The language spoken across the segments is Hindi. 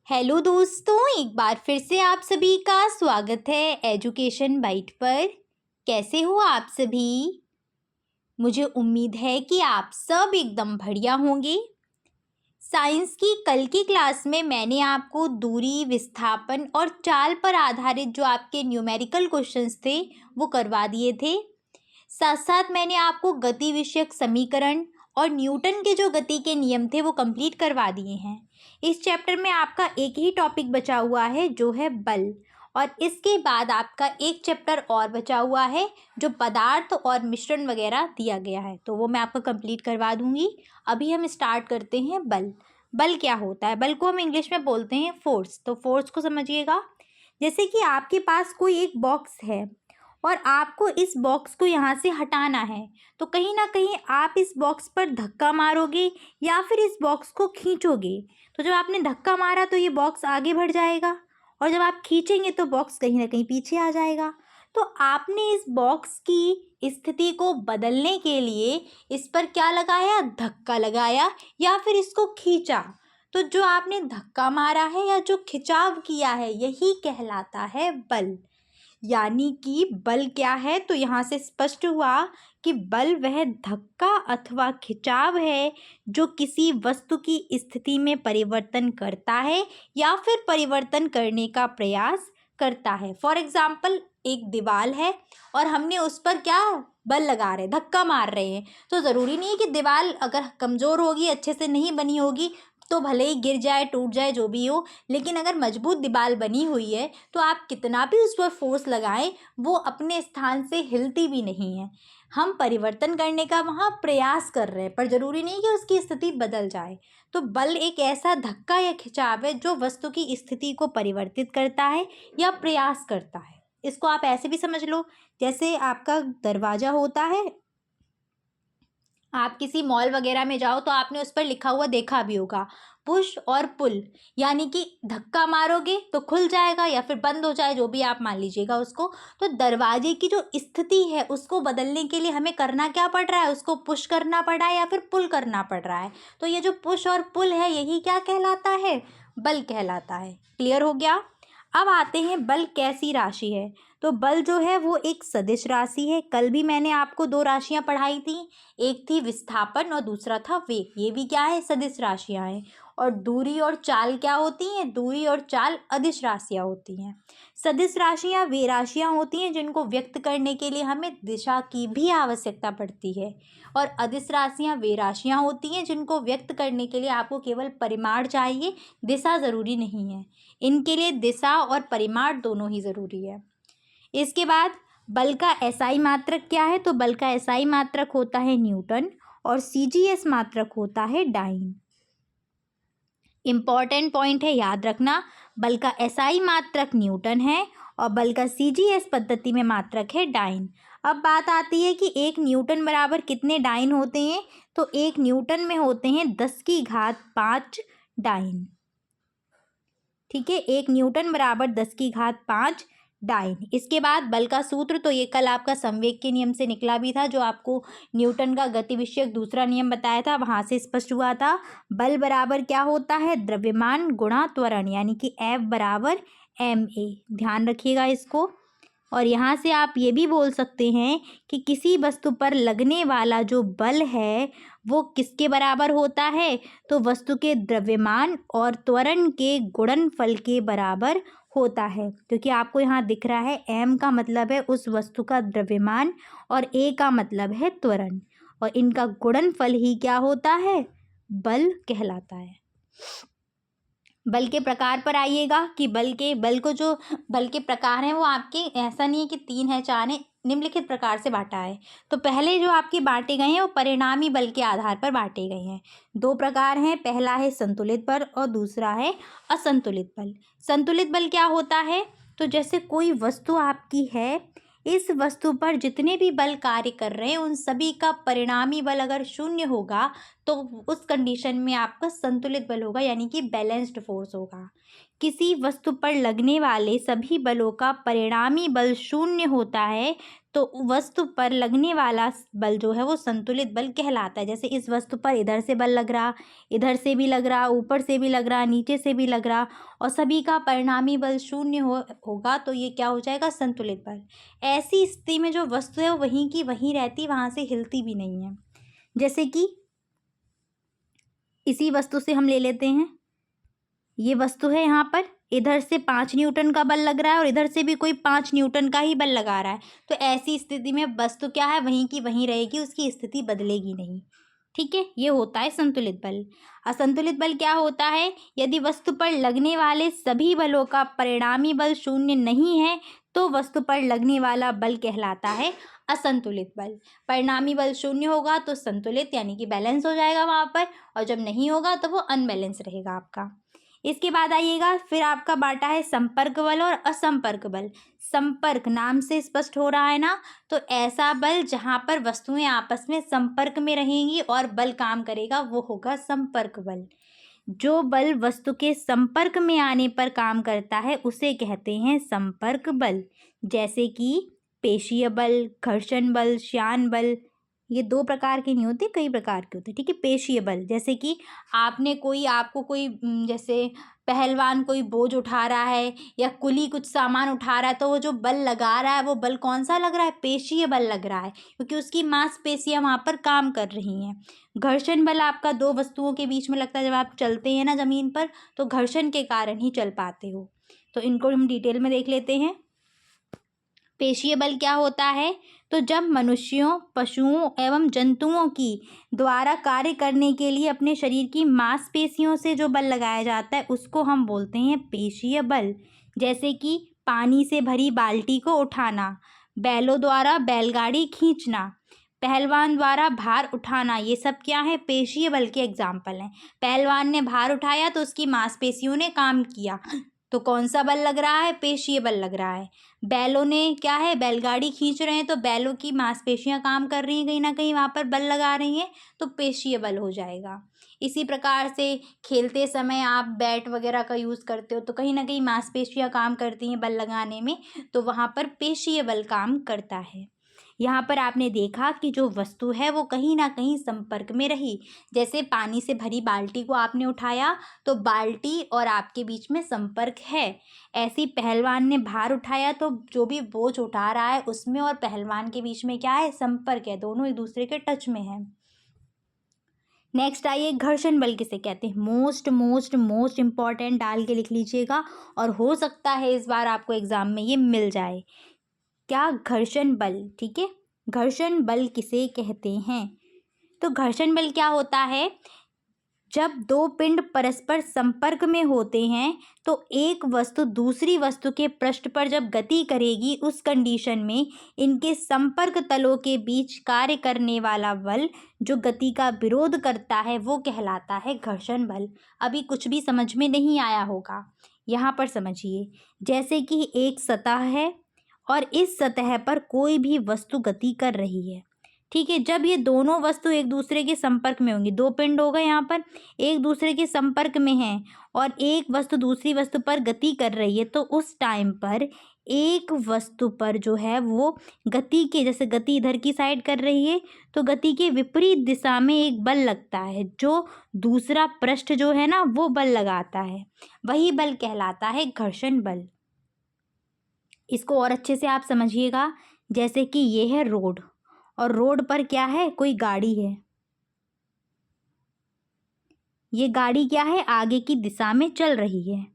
हेलो दोस्तों, एक बार फिर से आप सभी का स्वागत है एजुकेशन बाइट पर। कैसे हो आप सभी? मुझे उम्मीद है कि आप सब एकदम बढ़िया होंगे। साइंस की कल की क्लास में मैंने आपको दूरी, विस्थापन और चाल पर आधारित जो आपके न्यूमेरिकल क्वेश्चंस थे वो करवा दिए थे। साथ साथ मैंने आपको गति विषयक समीकरण और न्यूटन के जो गति के नियम थे वो कंप्लीट करवा दिए हैं। इस चैप्टर में आपका एक ही टॉपिक बचा हुआ है जो है बल, और इसके बाद आपका एक चैप्टर और बचा हुआ है जो पदार्थ और मिश्रण वगैरह दिया गया है, तो वो मैं आपको कंप्लीट करवा दूंगी। अभी हम स्टार्ट करते हैं बल। बल क्या होता है? बल को हम इंग्लिश में बोलते हैं फोर्स। तो फोर्स को समझिएगा। जैसे कि आपके पास कोई एक बॉक्स है और आपको इस बॉक्स को यहाँ से हटाना है, तो कहीं ना कहीं आप इस बॉक्स पर धक्का मारोगे या फिर इस बॉक्स को खींचोगे। तो जब आपने धक्का मारा तो ये बॉक्स आगे बढ़ जाएगा, और जब आप खींचेंगे तो बॉक्स कहीं ना कहीं पीछे आ जाएगा। तो आपने इस बॉक्स की स्थिति को बदलने के लिए इस पर क्या लगाया? धक्का लगाया या फिर इसको खींचा। तो जो आपने धक्का मारा है या जो खिंचाव किया है यही कहलाता है बल। यानी कि बल क्या है? तो यहाँ से स्पष्ट हुआ कि बल वह धक्का अथवा खिंचाव है जो किसी वस्तु की स्थिति में परिवर्तन करता है या फिर परिवर्तन करने का प्रयास करता है। फॉर एग्जाम्पल, एक दीवार है और हमने उस पर क्या बल लगा रहे हैं, धक्का मार रहे हैं। तो ज़रूरी नहीं है कि दीवार अगर कमज़ोर होगी, अच्छे से नहीं बनी होगी, तो भले ही गिर जाए, टूट जाए, जो भी हो, लेकिन अगर मजबूत दीवार बनी हुई है तो आप कितना भी उस पर फोर्स लगाएं वो अपने स्थान से हिलती भी नहीं है। हम परिवर्तन करने का वहाँ प्रयास कर रहे हैं, पर ज़रूरी नहीं कि उसकी स्थिति बदल जाए। तो बल एक ऐसा धक्का या खिंचाव है जो वस्तु की स्थिति को परिवर्तित करता है या प्रयास करता है। इसको आप ऐसे भी समझ लो, जैसे आपका दरवाज़ा होता है, आप किसी मॉल वगैरह में जाओ तो आपने उस पर लिखा हुआ देखा भी होगा, पुश और पुल। यानी कि धक्का मारोगे तो खुल जाएगा या फिर बंद हो जाए, जो भी आप मान लीजिएगा उसको। तो दरवाजे की जो स्थिति है उसको बदलने के लिए हमें करना क्या पड़ रहा है? उसको पुश करना पड़ रहा है या फिर पुल करना पड़ रहा है। तो ये जो पुश और पुल है यही क्या कहलाता है? बल कहलाता है। क्लियर हो गया? अब आते हैं बल कैसी राशि है। तो बल जो है वो एक सदिश राशि है। कल भी मैंने आपको दो राशियां पढ़ाई थी, एक थी विस्थापन और दूसरा था वेग। ये भी क्या है? सदिश राशियां हैं। और दूरी और चाल क्या होती हैं? दूरी और चाल अदिश राशियां होती हैं। सदिश राशियां वे राशियां होती हैं जिनको व्यक्त करने के लिए हमें दिशा की भी आवश्यकता पड़ती है, और अदिश राशियां वे राशियां होती हैं जिनको व्यक्त करने के लिए आपको केवल परिमाण चाहिए, दिशा ज़रूरी नहीं है। इनके लिए दिशा और परिमाण दोनों ही ज़रूरी है। इसके बाद बल का एसआई मात्रक क्या है? तो बल का एसआई मात्रक होता है न्यूटन, और सीजीएस मात्रक होता है डाइन। इंपॉर्टेंट पॉइंट है, याद रखना। बल का एसआई मात्रक न्यूटन है और बल का सीजीएस पद्धति में मात्रक है डाइन। अब बात आती है कि एक न्यूटन बराबर कितने डाइन होते हैं? तो एक न्यूटन में होते हैं 10⁵5 डाइन। ठीक है, एक न्यूटन बराबर 10⁵5 डाइन। इसके बाद बल का सूत्र, तो ये कल आपका संवेग के नियम से निकला भी था, जो आपको न्यूटन का गति विषयक दूसरा नियम बताया था, वहाँ से स्पष्ट हुआ था। बल बराबर क्या होता है? द्रव्यमान गुणा त्वरण, यानी कि F बराबर ma। ध्यान रखिएगा इसको। और यहाँ से आप ये भी बोल सकते हैं कि किसी वस्तु पर लगने वाला जो बल है वो किसके बराबर होता है? तो वस्तु के द्रव्यमान और त्वरण के गुणनफल के बराबर होता है। क्योंकि आपको यहाँ दिख रहा है m का मतलब है उस वस्तु का द्रव्यमान और a का मतलब है त्वरण, और इनका गुणनफल ही क्या होता है? बल कहलाता है। बल के प्रकार पर आइएगा कि बल के प्रकार हैं वो आपके ऐसा नहीं है कि 3 है 4 है, निम्नलिखित प्रकार से बांटा है। तो पहले जो आपके बांटे गए हैं वो परिणामी बल के आधार पर बांटे गए हैं। 2 प्रकार हैं, पहला है संतुलित बल और दूसरा है असंतुलित बल। संतुलित बल क्या होता है? तो जैसे कोई वस्तु आपकी है, इस वस्तु पर जितने भी बल कार्य कर रहे हैं उन सभी का परिणामी बल अगर 0 होगा तो उस कंडीशन में आपका संतुलित बल होगा, यानी कि बैलेंस्ड फोर्स होगा। किसी वस्तु पर लगने वाले सभी बलों का परिणामी बल शून्य होता है तो वस्तु पर लगने वाला बल जो है वो संतुलित बल कहलाता है। जैसे इस वस्तु पर इधर से बल लग रहा, इधर से भी लग रहा, ऊपर से भी लग रहा, नीचे से भी लग रहा, और सभी का परिणामी बल शून्य होगा तो ये क्या हो जाएगा, संतुलित बल। ऐसी स्थिति में जो वस्तु है वो वहीं की वहीं रहती, वहाँ से हिलती भी नहीं है। जैसे कि इसी वस्तु से हम ले लेते हैं, ये वस्तु है, यहाँ पर इधर से 5 न्यूटन का बल लग रहा है और इधर से भी कोई 5 न्यूटन का ही बल लगा रहा है, तो ऐसी स्थिति में वस्तु क्या है, वहीं की वहीं रहेगी, उसकी स्थिति बदलेगी नहीं। ठीक है, ये होता है संतुलित बल। असंतुलित बल क्या होता है, यदि वस्तु पर लगने वाले सभी बलों का परिणामी बल शून्य नहीं है तो वस्तु पर लगने वाला बल कहलाता है असंतुलित बल। परिणामी बल शून्य होगा तो संतुलित यानी कि बैलेंस हो जाएगा वहाँ पर, और जब नहीं होगा तो वो अनबैलेंस रहेगा आपका। इसके बाद आइएगा, फिर आपका बांटा है संपर्क बल और असंपर्क बल। संपर्क नाम से स्पष्ट हो रहा है ना, तो ऐसा बल जहाँ पर वस्तुएं आपस में संपर्क में रहेंगी और बल काम करेगा वो होगा संपर्क बल। जो बल वस्तु के संपर्क में आने पर काम करता है उसे कहते हैं संपर्क बल। जैसे कि पेशीय बल, घर्षण बल, श्यान बल, ये 2 प्रकार के नहीं होते, कई प्रकार के होते हैं। ठीक है, पेशीय बल जैसे कि आपको कोई जैसे पहलवान कोई बोझ उठा रहा है या कुली कुछ सामान उठा रहा है, तो वो जो बल लगा रहा है वो बल कौन सा लग रहा है, पेशीय बल लग रहा है, क्योंकि उसकी मांसपेशियां वहाँ पर काम कर रही हैं। घर्षण बल आपका 2 वस्तुओं के बीच में लगता है, जब आप चलते हैं ना ज़मीन पर तो घर्षण के कारण ही चल पाते हो। तो इनको हम डिटेल में देख लेते हैं। पेशीय बल क्या होता है, तो जब मनुष्यों, पशुओं एवं जंतुओं की द्वारा कार्य करने के लिए अपने शरीर की मांसपेशियों से जो बल लगाया जाता है उसको हम बोलते हैं पेशीय बल। जैसे कि पानी से भरी बाल्टी को उठाना, बैलों द्वारा बैलगाड़ी खींचना, पहलवान द्वारा भार उठाना, ये सब क्या है, पेशीय बल के एग्जाम्पल हैं। पहलवान ने भार उठाया तो उसकी मांसपेशियों ने काम किया, तो कौन सा बल लग रहा है, पेशीय बल लग रहा है। बैलों ने क्या है, बैलगाड़ी खींच रहे हैं तो बैलों की मांसपेशियां काम कर रही हैं, कहीं ना कहीं वहाँ पर बल लगा रही हैं, तो पेशीय बल हो जाएगा। इसी प्रकार से खेलते समय आप बैट वगैरह का यूज़ करते हो तो कहीं ना कहीं मांसपेशियां काम करती हैं बल लगाने में, तो वहाँ पर पेशीय बल काम करता है। यहाँ पर आपने देखा कि जो वस्तु है वो कहीं ना कहीं संपर्क में रही। जैसे पानी से भरी बाल्टी को आपने उठाया तो बाल्टी और आपके बीच में संपर्क है। ऐसे ही पहलवान ने भार उठाया तो जो भी बोझ उठा रहा है उसमें और पहलवान के बीच में क्या है, संपर्क है, दोनों एक दूसरे के टच में है। नेक्स्ट आइए, घर्षण बल किसे कहते हैं। मोस्ट इम्पॉर्टेंट डाल के लिख लीजिएगा, और हो सकता है इस बार आपको एग्जाम में ये मिल जाए। क्या, घर्षण बल। ठीक है, घर्षण बल किसे कहते हैं, तो घर्षण बल क्या होता है, जब 2 पिंड परस्पर संपर्क में होते हैं तो एक वस्तु दूसरी वस्तु के पृष्ठ पर जब गति करेगी उस कंडीशन में इनके संपर्क तलों के बीच कार्य करने वाला बल जो गति का विरोध करता है वो कहलाता है घर्षण बल। अभी कुछ भी समझ में नहीं आया होगा, यहाँ पर समझिए। जैसे कि एक सतह है और इस सतह पर कोई भी वस्तु गति कर रही है। ठीक है, जब ये दोनों वस्तु एक दूसरे के संपर्क में होंगी, 2 पिंड हो गए यहाँ पर, एक दूसरे के संपर्क में हैं और एक वस्तु दूसरी वस्तु पर गति कर रही है, तो उस टाइम पर एक वस्तु पर जो है वो गति के, जैसे गति इधर की साइड कर रही है तो गति के विपरीत दिशा में एक बल लगता है जो दूसरा पृष्ठ जो है ना वो बल लगाता है, वही बल कहलाता है घर्षण बल। इसको और अच्छे से आप समझिएगा। जैसे कि ये है रोड, और रोड पर क्या है, कोई गाड़ी है। ये गाड़ी क्या है, आगे की दिशा में चल रही है,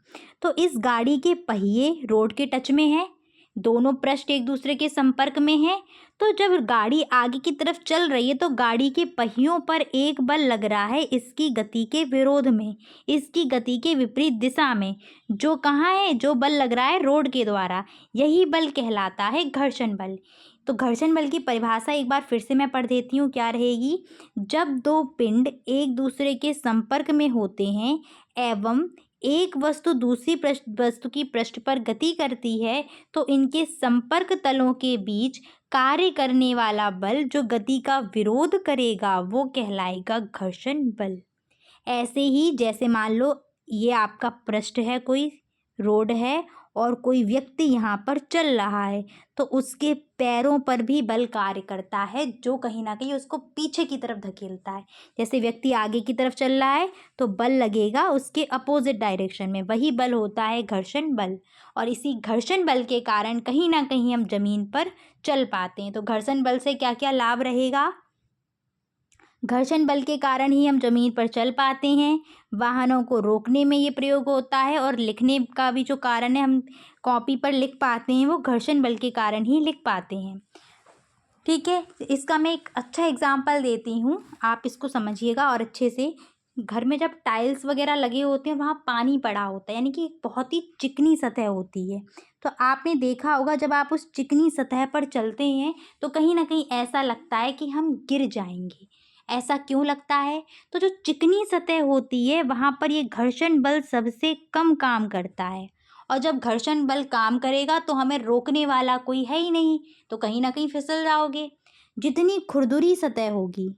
तो इस गाड़ी के पहिए रोड के टच में है, दोनों पृष्ठ एक दूसरे के संपर्क में हैं। तो जब गाड़ी आगे की तरफ चल रही है तो गाड़ी के पहियों पर एक बल लग रहा है इसकी गति के विरोध में, इसकी गति के विपरीत दिशा में, जो कहाँ है, जो बल लग रहा है रोड के द्वारा, यही बल कहलाता है घर्षण बल। तो घर्षण बल की परिभाषा एक बार फिर से मैं पढ़ देती हूँ, क्या रहेगी। जब 2 पिंड एक दूसरे के संपर्क में होते हैं एवं एक वस्तु दूसरी वस्तु की पृष्ठ पर गति करती है तो इनके संपर्क तलों के बीच कार्य करने वाला बल जो गति का विरोध करेगा वो कहलाएगा घर्षण बल। ऐसे ही जैसे मान लो ये आपका पृष्ठ है, कोई रोड है और कोई व्यक्ति यहाँ पर चल रहा है तो उसके पैरों पर भी बल कार्य करता है जो कहीं ना कहीं उसको पीछे की तरफ धकेलता है। जैसे व्यक्ति आगे की तरफ चल रहा है तो बल लगेगा उसके अपोजिट डायरेक्शन में, वही बल होता है घर्षण बल। और इसी घर्षण बल के कारण कहीं ना कहीं हम जमीन पर चल पाते हैं। तो घर्षण बल से क्या क्या लाभ रहेगा? घर्षण बल के कारण ही हम जमीन पर चल पाते हैं, वाहनों को रोकने में ये प्रयोग होता है और लिखने का भी जो कारण है हम कॉपी पर लिख पाते हैं वो घर्षण बल के कारण ही लिख पाते हैं। ठीक है, इसका मैं एक अच्छा एग्जाम्पल देती हूँ, आप इसको समझिएगा और अच्छे से। घर में जब टाइल्स वगैरह लगे होते हैं वहाँ पानी पड़ा होता है, यानी कि एक बहुत ही चिकनी सतह होती है। तो आपने देखा होगा जब आप उस चिकनी सतह पर चलते हैं तो कहीं ना कहीं ऐसा लगता है कि हम गिर जाएंगे। ऐसा क्यों लगता है? तो जो चिकनी सतह होती है वहाँ पर ये घर्षण बल सबसे कम काम करता है, और जब घर्षण बल काम करेगा तो हमें रोकने वाला कोई है ही नहीं, तो कहीं ना कहीं फिसल जाओगे। जितनी खुरदुरी सतह होगी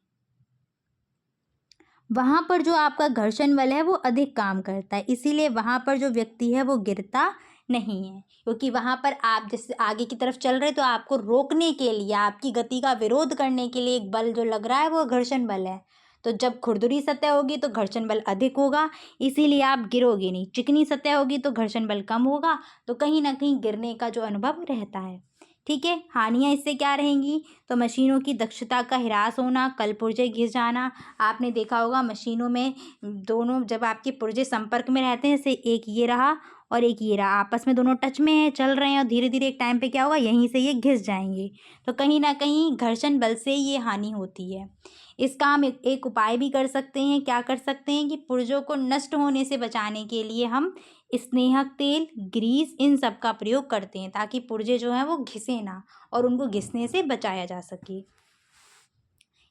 वहाँ पर जो आपका घर्षण बल है वो अधिक काम करता है, इसीलिए वहाँ पर जो व्यक्ति है वो गिरता नहीं है, क्योंकि वहाँ पर आप जैसे आगे की तरफ चल रहे तो आपको रोकने के लिए, आपकी गति का विरोध करने के लिए एक बल जो लग रहा है वो घर्षण बल है। तो जब खुरदुरी सतह होगी तो घर्षण बल अधिक होगा, इसीलिए आप गिरोगे नहीं। चिकनी सतह होगी तो घर्षण बल कम होगा, तो कहीं ना कहीं गिरने का जो अनुभव रहता है। ठीक है, हानियाँ इससे क्या रहेंगी? तो मशीनों की दक्षता का ह्रास होना, कल पुर्जे घिस जाना। आपने देखा होगा मशीनों में दोनों जब आपके पुर्जे संपर्क में रहते हैं, जैसे एक ये रहा और एक ये रहा, आपस में दोनों टच में है, चल रहे हैं और धीरे धीरे एक टाइम पे क्या होगा, यहीं से ये घिस जाएंगे। तो कहीं ना कहीं घर्षण बल से ये हानि होती है। इसका हम एक उपाय भी कर सकते हैं। क्या कर सकते हैं कि पुर्जों को नष्ट होने से बचाने के लिए हम स्नेहक तेल, ग्रीस, इन सब का प्रयोग करते हैं ताकि पुर्जे जो हैं वो घिसे ना और उनको घिसने से बचाया जा सके।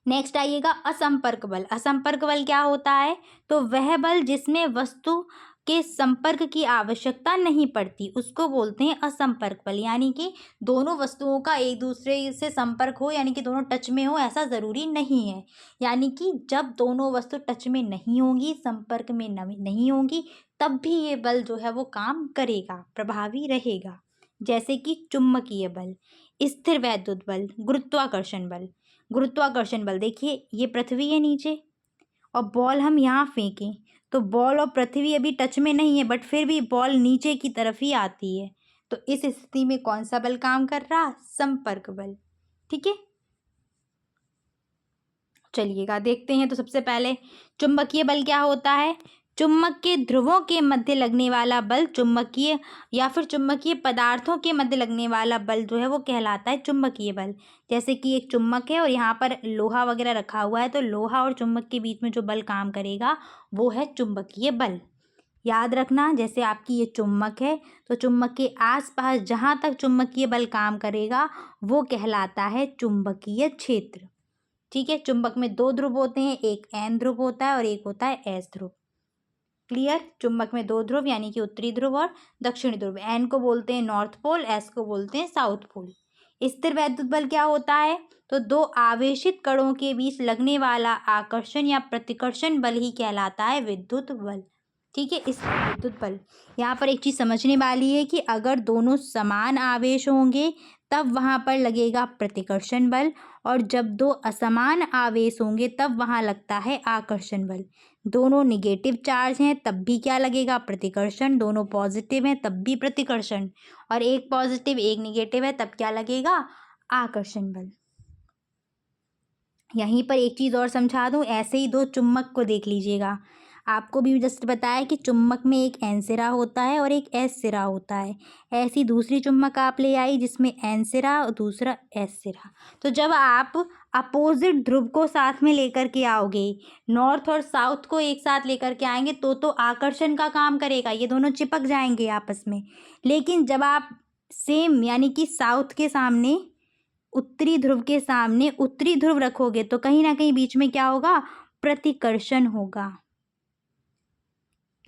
नेक्स्ट आइएगा असंपर्क बल। असंपर्क बल क्या होता है? तो वह बल जिसमें वस्तु के संपर्क की आवश्यकता नहीं पड़ती उसको बोलते हैं असंपर्क बल। यानी कि दोनों वस्तुओं का एक दूसरे से संपर्क हो, यानी कि दोनों टच में हो, ऐसा ज़रूरी नहीं है। यानी कि जब दोनों वस्तु टच में नहीं होंगी, संपर्क में नहीं होंगी, तब भी ये बल जो है वो काम करेगा, प्रभावी रहेगा। जैसे कि चुंबकीय बल, स्थिर वैद्युत बल, गुरुत्वाकर्षण बल। गुरुत्वाकर्षण बल देखिए, ये पृथ्वी है नीचे और बॉल हम यहाँ फेंकें तो बॉल और पृथ्वी अभी टच में नहीं है, बट फिर भी बॉल नीचे की तरफ ही आती है। तो इस स्थिति में कौन सा बल काम कर रहा? संपर्क बल। ठीक है, चलिएगा देखते हैं। तो सबसे पहले चुंबकीय बल क्या होता है? चुंबक के ध्रुवों के मध्य लगने वाला बल चुंबकीय, या फिर चुंबकीय पदार्थों के मध्य लगने वाला बल जो है वो कहलाता है चुंबकीय बल। जैसे कि एक चुंबक है और यहाँ पर लोहा वगैरह रखा हुआ है, तो लोहा और चुंबक के बीच में जो बल काम करेगा वो है चुंबकीय बल। याद रखना, जैसे आपकी ये चुंबक है तो चुंबक के आसपास जहाँ तक चुंबकीय बल काम करेगा वो कहलाता है चुंबकीय क्षेत्र। ठीक है, चुंबक में दो ध्रुव होते हैं, एक एन ध्रुव होता है और एक होता है एस ध्रुव। क्लियर? चुंबक में दो ध्रुव यानी कि उत्तरी ध्रुव और दक्षिणी ध्रुव। एन को बोलते हैं नॉर्थ पोल, एस को बोलते हैं साउथ पोल। स्थिर वैद्युत बल क्या होता है? तो दो आवेशित कणों के बीच लगने वाला आकर्षण या प्रतिकर्षण बल ही कहलाता है विद्युत बल। ठीक है, इस विद्युत बल, यहाँ पर एक चीज़ समझने वाली है कि अगर दोनों समान आवेश होंगे तब वहाँ पर लगेगा प्रतिकर्षण बल, और जब दो असमान आवेश होंगे तब वहाँ लगता है आकर्षण बल। दोनों निगेटिव चार्ज हैं तब भी क्या लगेगा? प्रतिकर्षण। दोनों पॉजिटिव हैं तब भी प्रतिकर्षण, और एक पॉजिटिव एक निगेटिव है तब क्या लगेगा? आकर्षण बल। यहीं पर एक चीज़ और समझा दूँ, ऐसे ही दो चुम्बक को देख लीजिएगा। आपको भी जस्ट बताया कि चुम्बक में एक एन सिरा होता है और एक एस सिरा होता है। ऐसी दूसरी चुम्बक आप ले आई जिसमें एन सिरा और दूसरा एस सिरा। तो जब आप अपोजिट ध्रुव को साथ में लेकर के आओगे, नॉर्थ और साउथ को एक साथ लेकर के आएंगे तो आकर्षण का काम करेगा, ये दोनों चिपक जाएंगे आपस में। लेकिन जब आप सेम यानी कि साउथ के सामने उत्तरी ध्रुव के सामने उत्तरी ध्रुव रखोगे तो कहीं ना कहीं बीच में क्या होगा? प्रतिकर्षण होगा।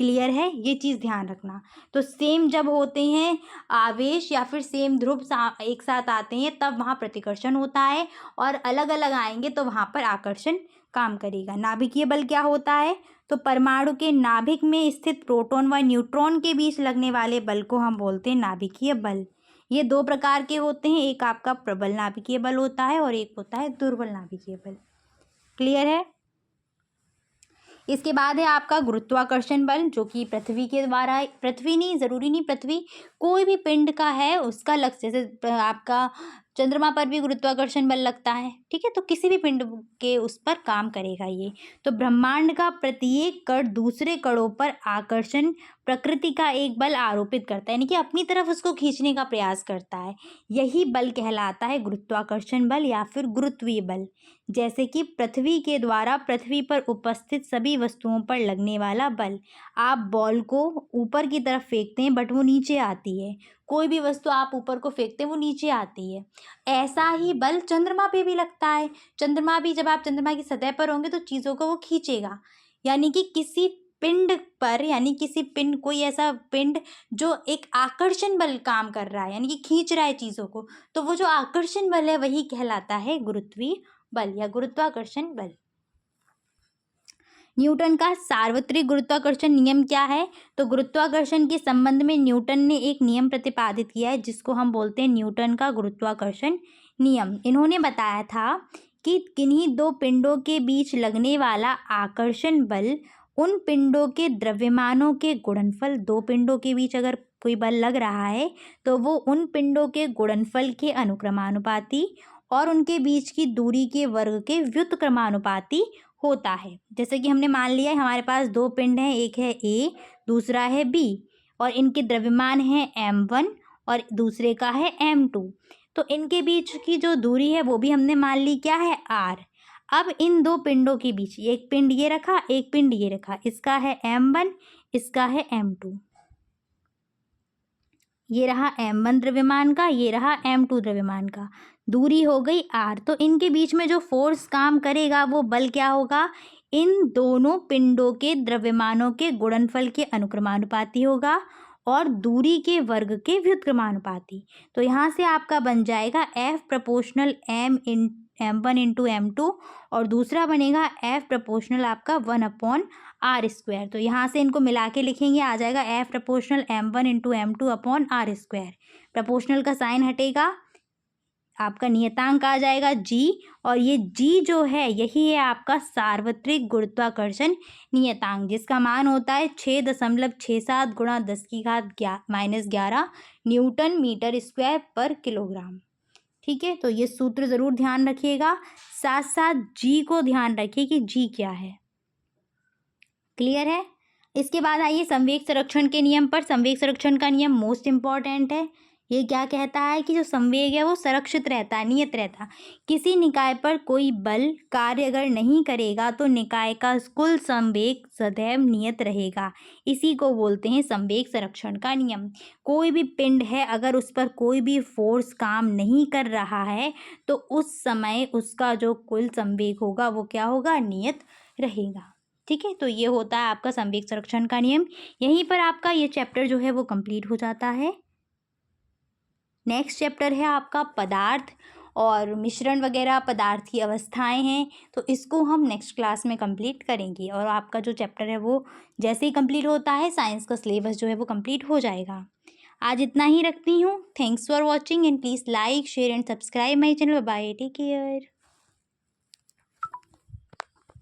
क्लियर है, ये चीज़ ध्यान रखना। तो सेम जब होते हैं आवेश या फिर सेम ध्रुव एक साथ आते हैं तब वहाँ प्रतिकर्षण होता है, और अलग अलग आएंगे तो वहाँ पर आकर्षण काम करेगा। नाभिकीय बल क्या होता है? तो परमाणु के नाभिक में स्थित प्रोटॉन व न्यूट्रॉन के बीच लगने वाले बल को हम बोलते हैं नाभिकीय बल। ये दो प्रकार के होते हैं, एक आपका प्रबल नाभिकीय बल होता है और एक होता है दुर्बल नाभिकीय बल। क्लियर है? इसके बाद है आपका गुरुत्वाकर्षण बल, जो कि पृथ्वी के द्वारा, पृथ्वी नहीं, ज़रूरी नहीं पृथ्वी, कोई भी पिंड का है उसका लक्ष्य, जैसे आपका चंद्रमा पर भी गुरुत्वाकर्षण बल लगता है, ठीक है, तो किसी भी पिंड के उस पर काम करेगा ये। तो ब्रह्मांड का प्रत्येक कण दूसरे कणों पर आकर्षण प्रकृति का एक बल आरोपित करता है, यानी कि अपनी तरफ उसको खींचने का प्रयास करता है। यही बल कहलाता है गुरुत्वाकर्षण बल या फिर गुरुत्वीय बल। जैसे कि पृथ्वी के द्वारा पृथ्वी पर उपस्थित सभी वस्तुओं पर लगने वाला बल। आप बॉल को ऊपर की तरफ फेंकते हैं बट वो नीचे आती है, कोई भी वस्तु आप ऊपर को फेंकते हैं वो नीचे आती है। ऐसा ही बल चंद्रमा पे भी लगता है। चंद्रमा भी, जब आप चंद्रमा की सतह पर होंगे तो चीज़ों को वो खींचेगा, यानी कि किसी पिंड पर, यानी किसी पिंड, कोई ऐसा पिंड जो एक आकर्षण बल काम कर रहा है, यानी कि खींच रहा है चीज़ों को, तो वो जो आकर्षण बल है वही कहलाता है गुरुत्वीय बल या गुरुत्वाकर्षण बल। न्यूटन का सार्वत्रिक गुरुत्वाकर्षण नियम क्या है? तो गुरुत्वाकर्षण के संबंध में न्यूटन ने एक नियम प्रतिपादित किया है जिसको हम बोलते हैं न्यूटन का गुरुत्वाकर्षण नियम। इन्होंने बताया था कि किन्हीं दो पिंडों के बीच लगने वाला आकर्षण बल उन पिंडों के द्रव्यमानों के गुणनफल, दो पिंडों के बीच अगर कोई बल लग रहा है तो वो उन पिंडों के गुणनफल के अनुक्रमानुपाती और उनके बीच की दूरी के वर्ग के व्युत्क्रमानुपाती होता है। जैसे कि हमने मान लिया है हमारे पास दो पिंड हैं, एक है ए, दूसरा है बी, और इनके द्रव्यमान है m1 और दूसरे का है m2। तो इनके बीच की जो दूरी है वो भी हमने मान ली क्या है, r। अब इन दो पिंडों के बीच, एक पिंड ये रखा, एक पिंड ये रखा, इसका है m1, इसका है m2। ये रहा m1 द्रव्यमान का, ये रहा m2 द्रव्यमान का, दूरी हो गई r। तो इनके बीच में जो फोर्स काम करेगा वो बल क्या होगा, इन दोनों पिंडों के द्रव्यमानों के गुणनफल के अनुक्रमानुपाती होगा और दूरी के वर्ग के व्युत्क्रमानुपाती। तो यहाँ से आपका बन जाएगा F proportional m1 into m2 और दूसरा बनेगा F प्रोपोर्शनल आपका 1/r²। तो यहाँ से इनको मिला के लिखेंगे, आ जाएगा F proportional m1 into m2 upon r²। Proportional का साइन हटेगा, आपका नियतांक आ जाएगा g, और ये g जो है यही है आपका सार्वत्रिक गुरुत्वाकर्षण नियतांक, जिसका मान होता है 6.67 गुणा 10⁻⁻11 न्यूटन मीटर स्क्वायर पर किलोग्राम। ठीक है, तो ये सूत्र ज़रूर ध्यान रखिएगा, साथ साथ g को ध्यान रखिए कि g क्या है। क्लियर है? इसके बाद आइए संवेग संरक्षण के नियम पर। संवेग संरक्षण का नियम मोस्ट इम्पॉर्टेंट है। ये क्या कहता है कि जो संवेग है वो संरक्षित रहता है, नियत रहता। किसी निकाय पर कोई बल कार्य अगर नहीं करेगा तो निकाय का कुल संवेग सदैव नियत रहेगा। इसी को बोलते हैं संवेग संरक्षण का नियम। कोई भी पिंड है, अगर उस पर कोई भी फोर्स काम नहीं कर रहा है तो उस समय उसका जो कुल संवेग होगा वो क्या होगा, नियत रहेगा। ठीक है, तो ये होता है आपका संवेग संरक्षण का नियम। यहीं पर आपका ये चैप्टर जो है वो कंप्लीट हो जाता है। नेक्स्ट चैप्टर है आपका पदार्थ और मिश्रण वगैरह, पदार्थ की अवस्थाएं हैं, तो इसको हम नेक्स्ट क्लास में कंप्लीट करेंगे। और आपका जो चैप्टर है वो जैसे ही कंप्लीट होता है साइंस का सिलेबस जो है वो कंप्लीट हो जाएगा। आज इतना ही रखती हूँ। Thanks for watching and please like share and subscribe my channel. Bye, take care.